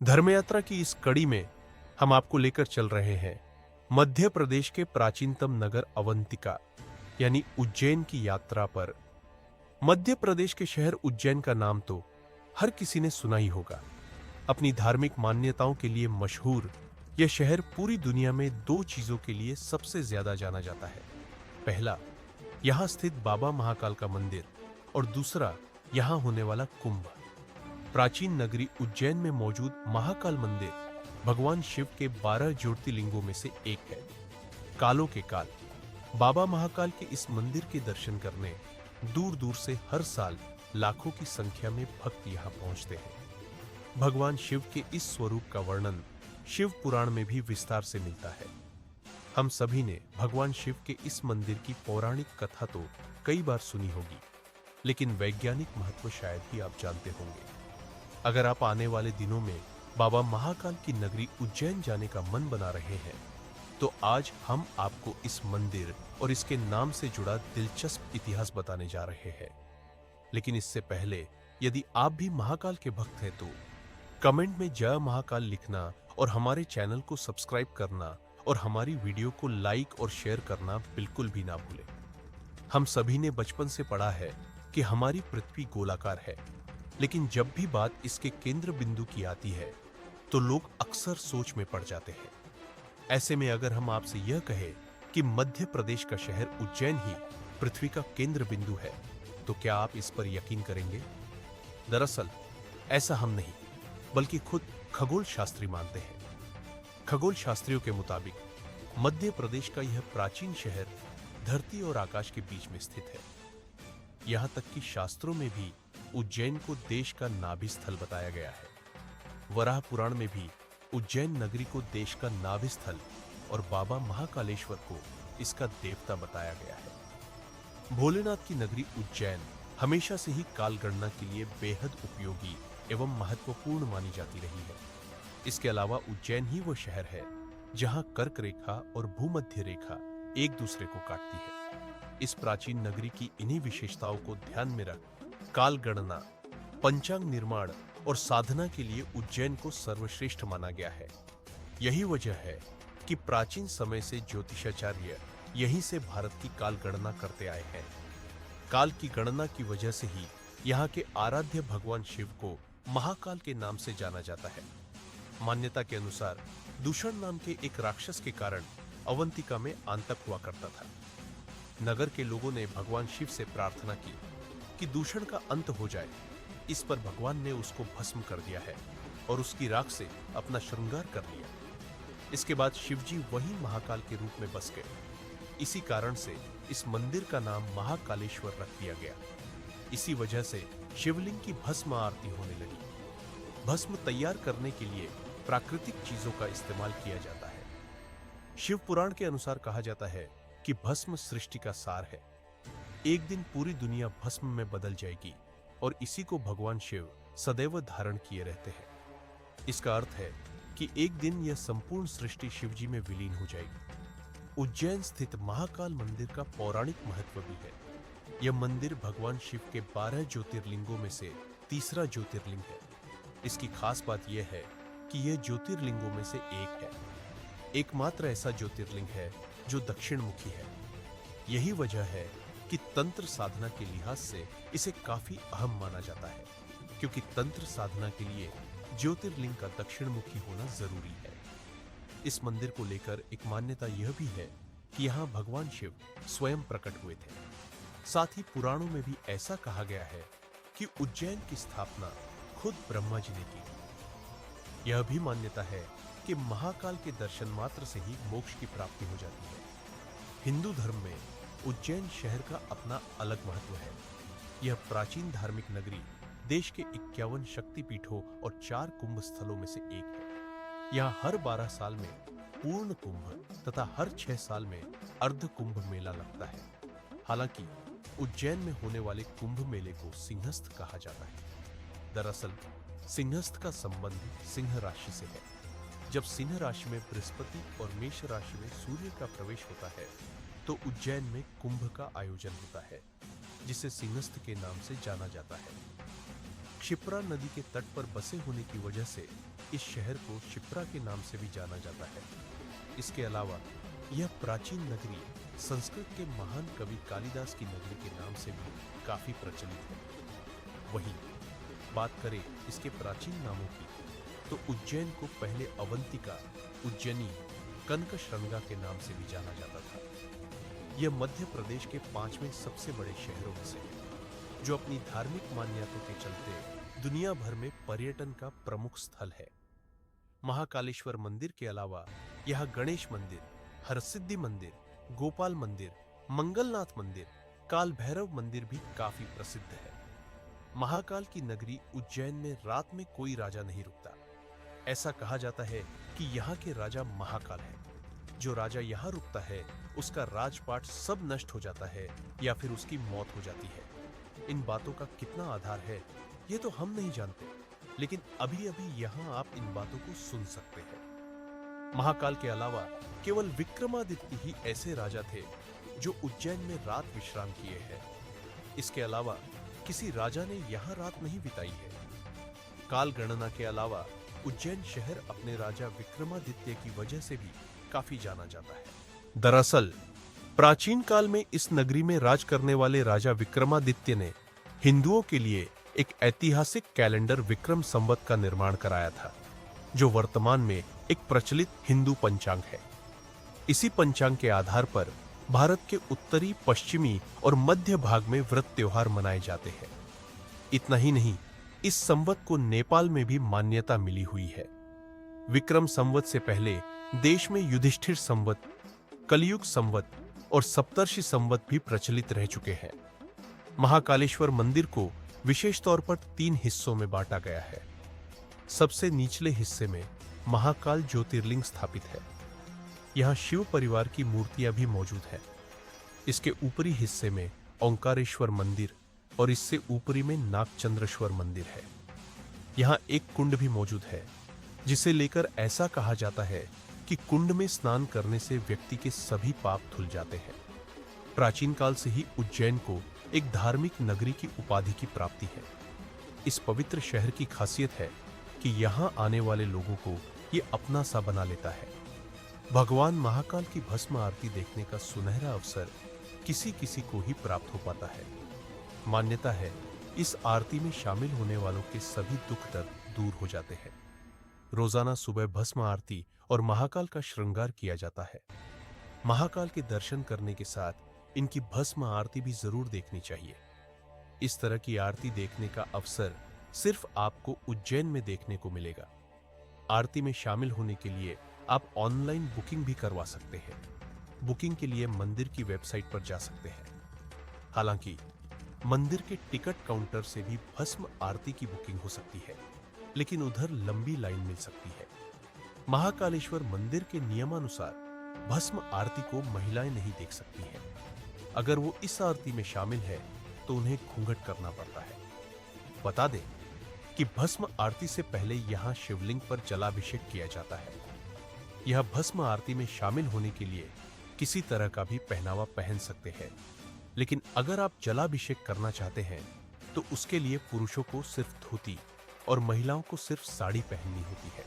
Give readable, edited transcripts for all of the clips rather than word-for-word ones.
धर्म यात्रा की इस कड़ी में हम आपको लेकर चल रहे हैं मध्य प्रदेश के प्राचीनतम नगर अवंतिका यानी उज्जैन की यात्रा पर। मध्य प्रदेश के शहर उज्जैन का नाम तो हर किसी ने सुना ही होगा। अपनी धार्मिक मान्यताओं के लिए मशहूर यह शहर पूरी दुनिया में दो चीजों के लिए सबसे ज्यादा जाना जाता है। पहला, यहां स्थित बाबा महाकाल का मंदिर, और दूसरा, यहां होने वाला कुंभ। प्राचीन नगरी उज्जैन में मौजूद महाकाल मंदिर भगवान शिव के 12 ज्योतिर्लिंगों में से एक है। कालों के काल बाबा महाकाल के इस मंदिर के दर्शन करने दूर दूर से हर साल लाखों की संख्या में भक्त यहां पहुंचते हैं। भगवान शिव के इस स्वरूप का वर्णन शिव पुराण में भी विस्तार से मिलता है। हम सभी ने भगवान शिव के इस मंदिर की पौराणिक कथा तो कई बार सुनी होगी, लेकिन वैज्ञानिक महत्व शायद ही आप जानते होंगे। अगर आप आने वाले दिनों में बाबा महाकाल की नगरी उज्जैन जाने का मन बना रहे हैं, तो आज हम आपको इस मंदिर और इसके नाम से जुड़ा दिलचस्प इतिहास बताने जा रहे हैं। लेकिन इससे पहले, यदि आप भी महाकाल के भक्त हैं तो कमेंट में जय महाकाल लिखना और हमारे चैनल को सब्सक्राइब करना और हमारी वीडियो को लाइक और शेयर करना बिल्कुल भी ना भूलें। हम सभी ने बचपन से पढ़ा है कि हमारी पृथ्वी गोलाकार है, लेकिन जब भी बात इसके केंद्र बिंदु की आती है तो लोग अक्सर सोच में पड़ जाते हैं। ऐसे में अगर हम आपसे यह कहें कि मध्य प्रदेश का शहर उज्जैन ही पृथ्वी का केंद्र बिंदु है, तो क्या आप इस पर यकीन करेंगे? दरअसल ऐसा हम नहीं, बल्कि खुद खगोल शास्त्री मानते हैं। खगोल शास्त्रियों के मुताबिक मध्य प्रदेश का यह प्राचीन शहर धरती और आकाश के बीच में स्थित है। यहां तक कि शास्त्रों में भी उज्जैन को देश का नाभि स्थल बताया गया है। वराह पुराण में भी उज्जैन नगरी को देश का नाभि स्थल और बाबा महाकालेश्वर को इसका देवता बताया गया है। भोलेनाथ की नगरी उज्जैन हमेशा से ही काल गणना के लिए बेहद उपयोगी एवं महत्वपूर्ण मानी जाती रही है। इसके अलावा उज्जैन ही वो शहर है जहां कर्क रेखा और भूमध्य रेखा एक दूसरे को काटती है। इस प्राचीन नगरी की इन्हीं विशेषताओं को ध्यान में रख काल गणना, पंचांग निर्माण और साधना के लिए उज्जैन को सर्वश्रेष्ठ माना गया है। यही वजह है कि प्राचीन समय से ज्योतिषाचार्य यहीं से भारत की काल गणना करते आए हैं। काल की गणना की वजह से ही यहाँ के आराध्य भगवान शिव को महाकाल के नाम से जाना जाता है। मान्यता के अनुसार दूषण नाम के एक राक्षस के कारण अवंतिका में आतंक हुआ करता था। नगर के लोगों ने भगवान शिव से प्रार्थना की कि दूषण का अंत हो जाए। इस पर भगवान ने उसको भस्म कर दिया है और उसकी राख से अपना श्रृंगार कर लिया। इसके बाद शिवजी वही महाकाल के रूप में बस गए। इसी कारण से इस मंदिर का नाम महाकालेश्वर रख दिया गया। इसी वजह से शिवलिंग की भस्म आरती होने लगी। भस्म तैयार करने के लिए प्राकृतिक चीजों का इस्तेमाल किया जाता है। शिव पुराण के अनुसार कहा जाता है कि भस्म सृष्टि का सार है। एक दिन पूरी दुनिया भस्म में बदल जाएगी और इसी को भगवान शिव सदैव धारण किए रहते हैं। इसका अर्थ है कि एक दिन यह संपूर्ण सृष्टि शिवजी में विलीन हो जाएगी। उज्जैन स्थित महाकाल मंदिर का पौराणिक महत्व भी है। यह मंदिर भगवान शिव के 12 ज्योतिर्लिंगों में से तीसरा ज्योतिर्लिंग है। इसकी खास बात यह है कि यह ज्योतिर्लिंगों में से एक है। एकमात्र ऐसा ज्योतिर्लिंग है जो दक्षिण मुखी है। यही वजह है कि तंत्र साधना के लिहाज से इसे काफी अहम माना जाता है, क्योंकि तंत्र साधना के लिए ज्योतिर्लिंग का दक्षिण मुखी होना जरूरी है। इस मंदिर को लेकर एक मान्यता यह भी है कि यहाँ भगवान शिव स्वयं प्रकट हुए थे। साथ ही पुराणों में भी ऐसा कहा गया है कि उज्जैन की स्थापना खुद ब्रह्मा जी ने की। यह भी मान्यता है कि महाकाल के दर्शन मात्र से ही मोक्ष की प्राप्ति हो जाती है। हिंदू धर्म में उज्जैन शहर का अपना अलग महत्व है। यह प्राचीन धार्मिक नगरी देश के 51 शक्तिपीठों और 4 कुंभ स्थलों में से एक है। यहाँ हर 12 साल में पूर्ण कुंभ तथा हर 6 साल में अर्ध कुंभ मेला लगता है। हालांकि उज्जैन में होने वाले कुंभ मेले को सिंहस्थ कहा जाता है। दरअसल सिंहस्थ का संबंध सिंह राशि से है। जब सिंह राशि में बृहस्पति और मेष राशि में सूर्य का प्रवेश होता है तो उज्जैन में कुंभ का आयोजन होता है, जिसे सिंहस्थ के नाम से जाना जाता है। क्षिप्रा नदी के तट पर बसे होने की वजह से इस शहर को शिप्रा के नाम से भी जाना जाता है। इसके अलावा यह प्राचीन नगरी संस्कृत के महान कवि कालिदास की नगरी के नाम से भी काफी प्रचलित है। वहीं बात करें इसके प्राचीन नामों की, तो उज्जैन को पहले अवंतिका, उज्जैनी, कनकश्रृंगा के नाम से भी जाना जाता था। यह मध्य प्रदेश के 5वें सबसे बड़े शहरों में से है, जो अपनी धार्मिक मान्यताओं के चलते दुनिया भर में पर्यटन का प्रमुख स्थल है। महाकालेश्वर मंदिर के अलावा यह गणेश मंदिर, हरसिद्धि मंदिर, गोपाल मंदिर, मंगलनाथ मंदिर, काल भैरव मंदिर भी काफी प्रसिद्ध है। महाकाल की नगरी उज्जैन में रात में कोई राजा नहीं रुकता। ऐसा कहा जाता है कि यहाँ के राजा महाकाल है। जो राजा यहाँ रुकता है उसका राजपाट सब नष्ट हो जाता है या फिर उसकी मौत हो जाती है। इन बातों का कितना आधार है ये तो हम नहीं जानते, लेकिन अभी अभी यहाँ आप इन बातों को सुन सकते हैं। महाकाल के अलावा केवल विक्रमादित्य ही ऐसे राजा थे जो उज्जैन में रात विश्राम किए हैं। इसके अलावा किसी राजा ने यहाँ रात नहीं बिताई है। काल गणना के अलावा उज्जैन शहर अपने राजा विक्रमादित्य की वजह से भी काफी जाना जाता है। दरअसल प्राचीन काल में इस नगरी में राज करने वाले राजा विक्रमादित्य ने हिंदुओं के लिए एक ऐतिहासिक कैलेंडर विक्रम संवत का निर्माण कराया था, जो वर्तमान में एक प्रचलित हिंदू पंचांग है। इसी पंचांग के आधार पर भारत के उत्तरी, पश्चिमी और मध्य भाग में व्रत त्योहार मनाए जाते हैं। इतना ही नहीं, इस संवत को नेपाल में भी मान्यता मिली हुई है। विक्रम संवत से पहले देश में युधिष्ठिर संवत, कलयुग संवत और सप्तर्षि संवत भी प्रचलित रह चुके हैं। महाकालेश्वर मंदिर को विशेष तौर पर 3 हिस्सों में बांटा गया है। सबसे निचले हिस्से में महाकाल ज्योतिर्लिंग स्थापित है। यहाँ शिव परिवार की मूर्तियां भी मौजूद हैं। इसके ऊपरी हिस्से में ओंकारेश्वर मंदिर और इससे ऊपरी में नागचंद्रेश्वर मंदिर है। यहाँ एक कुंड भी मौजूद है, जिसे लेकर ऐसा कहा जाता है कि कुंड में स्नान करने से व्यक्ति के सभी पाप धुल जाते हैं। प्राचीन काल से ही उज्जैन को एक धार्मिक नगरी की उपाधि की प्राप्ति है। इस पवित्र शहर की खासियत है कि यहाँ आने वाले लोगों को ये अपना सा बना लेता है। भगवान महाकाल की भस्म आरती देखने का सुनहरा अवसर किसी किसी को ही प्राप्त हो पाता है। मान्यता है इस आरती में शामिल होने वालों के सभी दुख दर्द दूर हो जाते हैं। रोजाना सुबह भस्म आरती और महाकाल का श्रृंगार किया जाता है। महाकाल के दर्शन करने के साथ इनकी भस्म आरती भी जरूर देखनी चाहिए। इस तरह की आरती देखने का अवसर सिर्फ आपको उज्जैन में देखने को मिलेगा। आरती में शामिल होने के लिए आप ऑनलाइन बुकिंग भी करवा सकते हैं। बुकिंग के लिए मंदिर की वेबसाइट पर जा सकते हैं। हालांकि मंदिर के टिकट काउंटर से भी भस्म आरती की बुकिंग हो सकती है, लेकिन उधर लंबी लाइन मिल सकती है। महाकालेश्वर मंदिर के नियमानुसार भस्म आरती को महिलाएं नहीं देख सकती हैं। अगर वो इस आरती में शामिल है तो उन्हें घूंघट करना पड़ता है। बता दें कि भस्म आरती से पहले यहाँ शिवलिंग पर जलाभिषेक किया जाता है। यह भस्म आरती में शामिल होने के लिए किसी तरह का भी पहनावा पहन सकते हैं, लेकिन अगर आप जलाभिषेक करना चाहते हैं तो उसके लिए पुरुषों को सिर्फ धोती और महिलाओं को सिर्फ साड़ी पहननी होती है।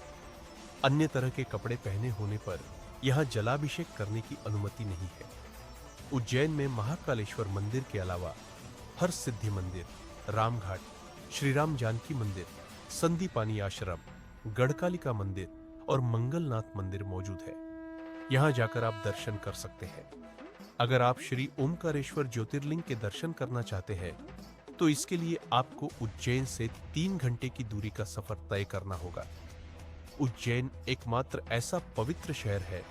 अन्य तरह के कपड़े पहने होने पर यहाँ जलाभिषेक करने की अनुमति नहीं है। उज्जैन में महाकालेश्वर मंदिर के अलावा हरसिद्धि मंदिर, रामघाट, श्री राम जानकी मंदिर, संदीपानी आश्रम, गढ़कालिका मंदिर और मंगलनाथ मंदिर मौजूद है। यहाँ जाकर आप दर्शन कर सकते हैं। अगर आप श्री ओमकारेश्वर ज्योतिर्लिंग के दर्शन करना चाहते हैं तो इसके लिए आपको उज्जैन से 3 घंटे की दूरी का सफर तय करना होगा। उज्जैन एकमात्र ऐसा पवित्र शहर है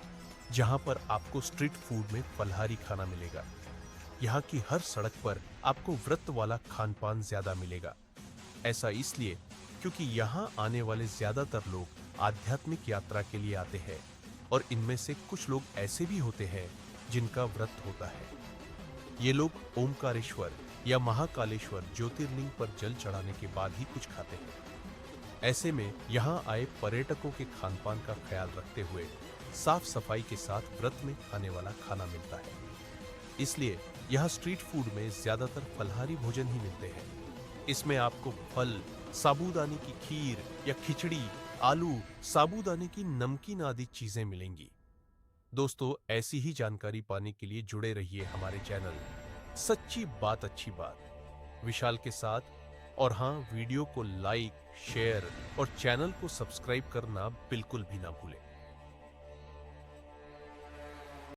जहां पर आपको स्ट्रीट फूड में फलाहारी खाना मिलेगा। यहाँ की हर सड़क पर आपको व्रत वाला खान-पान ज्यादा मिलेगा। ऐसा इसलिए क्योंकि यहाँ आने वाले ज्यादातर लोग आध्यात्मिक यात्रा के लिए आते हैं और इनमें से कुछ लोग ऐसे भी होते हैं जिनका व्रत होता है। ये लोग ओमकारेश्वर या महाकालेश्वर ज्योतिर्लिंग पर जल चढ़ाने के बाद ही कुछ खाते हैं। ऐसे में यहाँ आए पर्यटकों के खानपान का ख्याल रखते हुए साफ सफाई के साथ व्रत में खाने वाला खाना मिलता है। इसलिए यहाँ स्ट्रीट फूड में ज्यादातर फलाहारी भोजन ही मिलते हैं। इसमें आपको फल, साबूदाने की खीर या खिचड़ी आलू, साबूदाने की नमकीन आदि चीजें मिलेंगी। दोस्तों, ऐसी ही जानकारी पाने के लिए जुड़े रहिए हमारे चैनल सच्ची बात अच्छी बात विशाल के साथ। और हाँ, वीडियो को लाइक, शेयर और चैनल को सब्सक्राइब करना बिल्कुल भी ना भूलें।